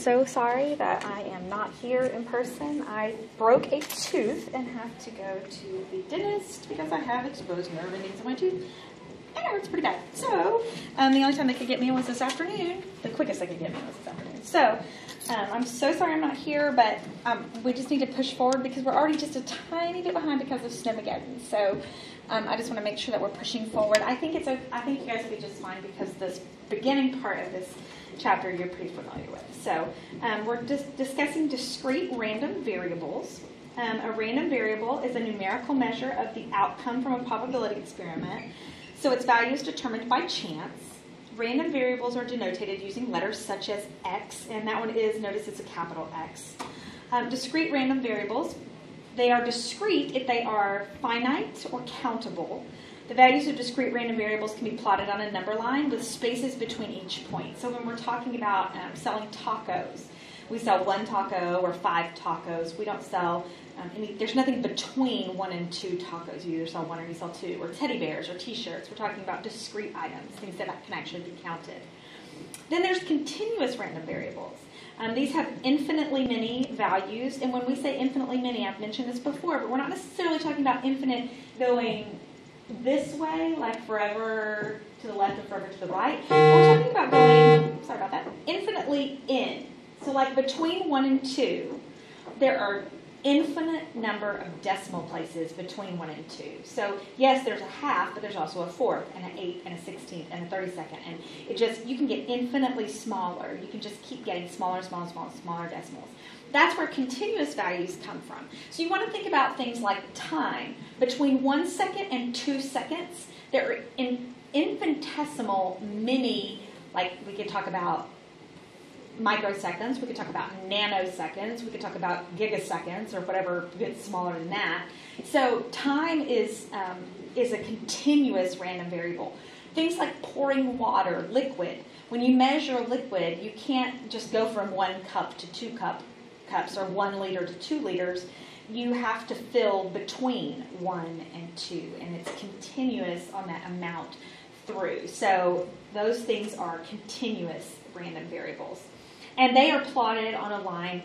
so sorry that I am not here in person. I broke a tooth and have to go to the dentist because I have exposed nerve endings in my tooth. And it hurts pretty bad. So, the only time they could get me in was this afternoon. The quickest they could get me was this afternoon. So, I'm so sorry I'm not here, but we just need to push forward because we're already just a tiny bit behind because of Snowmageddon. So, I just want to make sure that we're pushing forward. I think you guys will be just fine because this beginning part of this chapter you're pretty familiar with. So, we're discussing discrete random variables. A random variable is a numerical measure of the outcome from a probability experiment. So its value is determined by chance. Random variables are denoted using letters such as X, and that one is, notice it's a capital X. Discrete random variables, they are discrete if they are finite or countable. The values of discrete random variables can be plotted on a number line with spaces between each point. So when we're talking about selling tacos, we sell 1 taco or 5 tacos. We don't sell there's nothing between 1 and 2 tacos. You either sell 1 or you sell 2, or teddy bears or t-shirts. We're talking about discrete items, things that can actually be counted. Then there's continuous random variables. These have infinitely many values, and when we say infinitely many, I've mentioned this before, but we're not necessarily talking about infinite going this way, like forever to the left and forever to the right. We're talking about going, sorry about that, infinitely in. So like between 1 and 2, there are infinite number of decimal places between 1 and 2. So yes, there's a half, but there's also a fourth and an 8th and a 16th and a 32nd. And you can get infinitely smaller. You can just keep getting smaller decimals. That's where continuous values come from. So you want to think about things like time. Between 1 second and 2 seconds, there are infinitesimal many, like we could talk about microseconds, we could talk about nanoseconds, we could talk about gigaseconds, or whatever gets smaller than that. So time is a continuous random variable. Things like pouring water, liquid. When you measure a liquid, you can't just go from 1 cup to 2 cups or 1 liter to 2 liters. You have to fill between 1 and 2, and it's continuous on that amount through. So those things are continuous random variables. And they are plotted on a line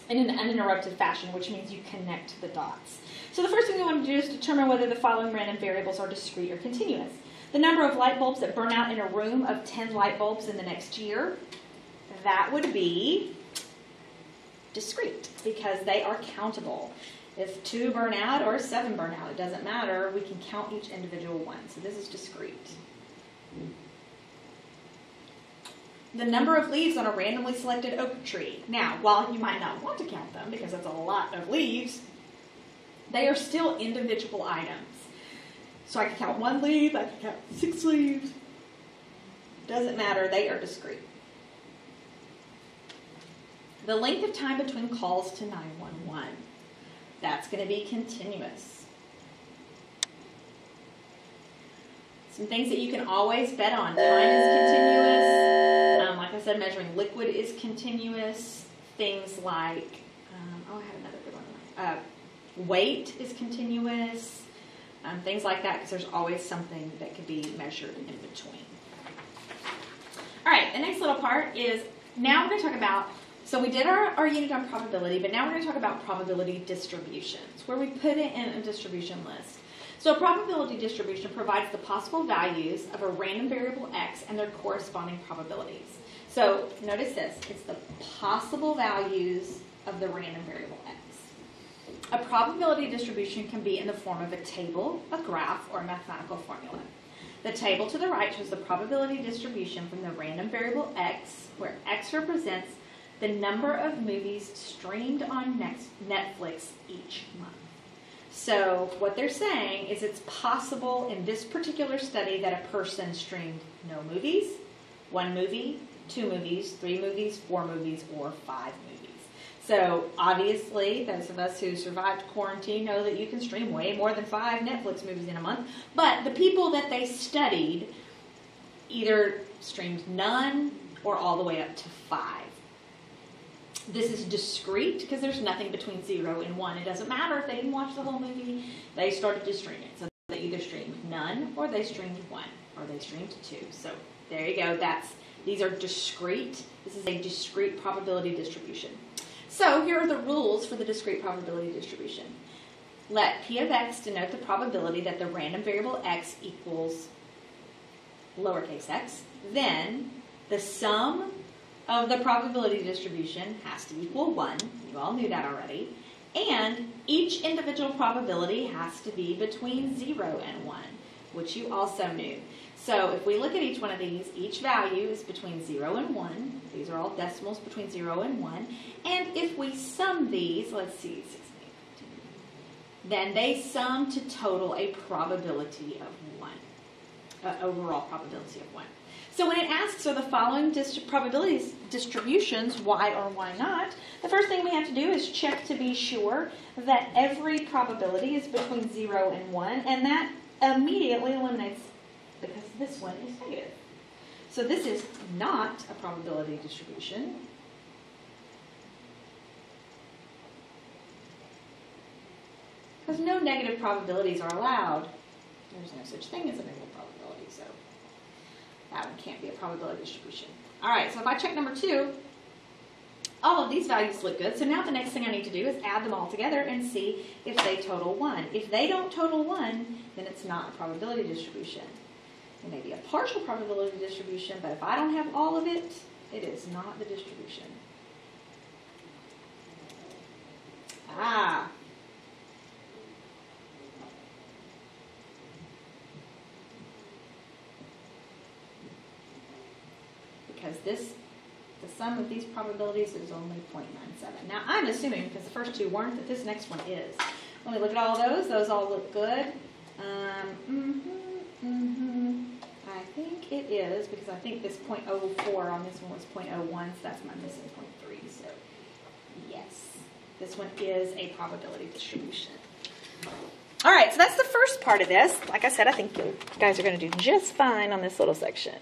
in an uninterrupted fashion, which means you connect the dots. So the first thing we want to do is determine whether the following random variables are discrete or continuous. The number of light bulbs that burn out in a room of 10 light bulbs in the next year, that would be discrete because they are countable. If 2 burn out or 7 burn out, it doesn't matter. We can count each individual one. So this is discrete. The number of leaves on a randomly selected oak tree. Now, while you might not want to count them because that's a lot of leaves, they are still individual items. So I can count 1 leaf, I can count 6 leaves. Doesn't matter, they are discrete. The length of time between calls to 911. That's going to be continuous. Some things that you can always bet on. Time is continuous. Like I said, measuring liquid is continuous. Things like, I had another good one. Weight is continuous. Things like that, because there's always something that could be measured in between. All right, the next little part is, now we're going to talk about, so we did our unit on probability, but now we're going to talk about probability distributions, where we put it in a distribution list. So a probability distribution provides the possible values of a random variable X and their corresponding probabilities. So notice this, it's the possible values of the random variable X. A probability distribution can be in the form of a table, a graph, or a mathematical formula. The table to the right shows the probability distribution from the random variable X, where X represents the number of movies streamed on Netflix each month. So what they're saying is it's possible in this particular study that a person streamed no movies, 1 movie, 2 movies, 3 movies, 4 movies, or 5 movies. So obviously, those of us who survived quarantine know that you can stream way more than 5 Netflix movies in a month. But the people that they studied either streamed none or all the way up to 5. This is discrete because there's nothing between 0 and 1. It doesn't matter if they didn't watch the whole movie. They started to stream it. So they either streamed none, or they streamed 1, or they streamed 2. So there you go. That's These are discrete. This is a discrete probability distribution. So here are the rules for the discrete probability distribution. Let P of x denote the probability that the random variable x equals lowercase x. Then the sum of the probability distribution has to equal 1. You all knew that already. And each individual probability has to be between 0 and 1, which you also knew. So if we look at each one of these, each value is between 0 and 1. These are all decimals between 0 and 1. And if we sum these, let's see, 6, 8, 10, then they sum to total a probability of 1, overall probability of 1. So when it asks, are the following probabilities distributions, why or why not, the first thing we have to do is check to be sure that every probability is between 0 and 1, and that immediately eliminates, because this one is negative. So this is not a probability distribution. Because no negative probabilities are allowed. There's no such thing as a negative probability, so that one can't be a probability distribution. All right, so if I check number 2, all of these values look good. So now the next thing I need to do is add them all together and see if they total 1. If they don't total 1, then it's not a probability distribution. It may be a partial probability distribution, but if I don't have all of it, it is not the distribution. Because the sum of these probabilities is only 0.97. Now I'm assuming, because the first two weren't, that this next one is. Let me look at all those. Those all look good. I think it is, because I think this 0.04 on this one was 0.01, so that's my missing 0.3. So yes, this one is a probability distribution. All right, so that's the first part of this. Like I said, I think you guys are going to do just fine on this little section.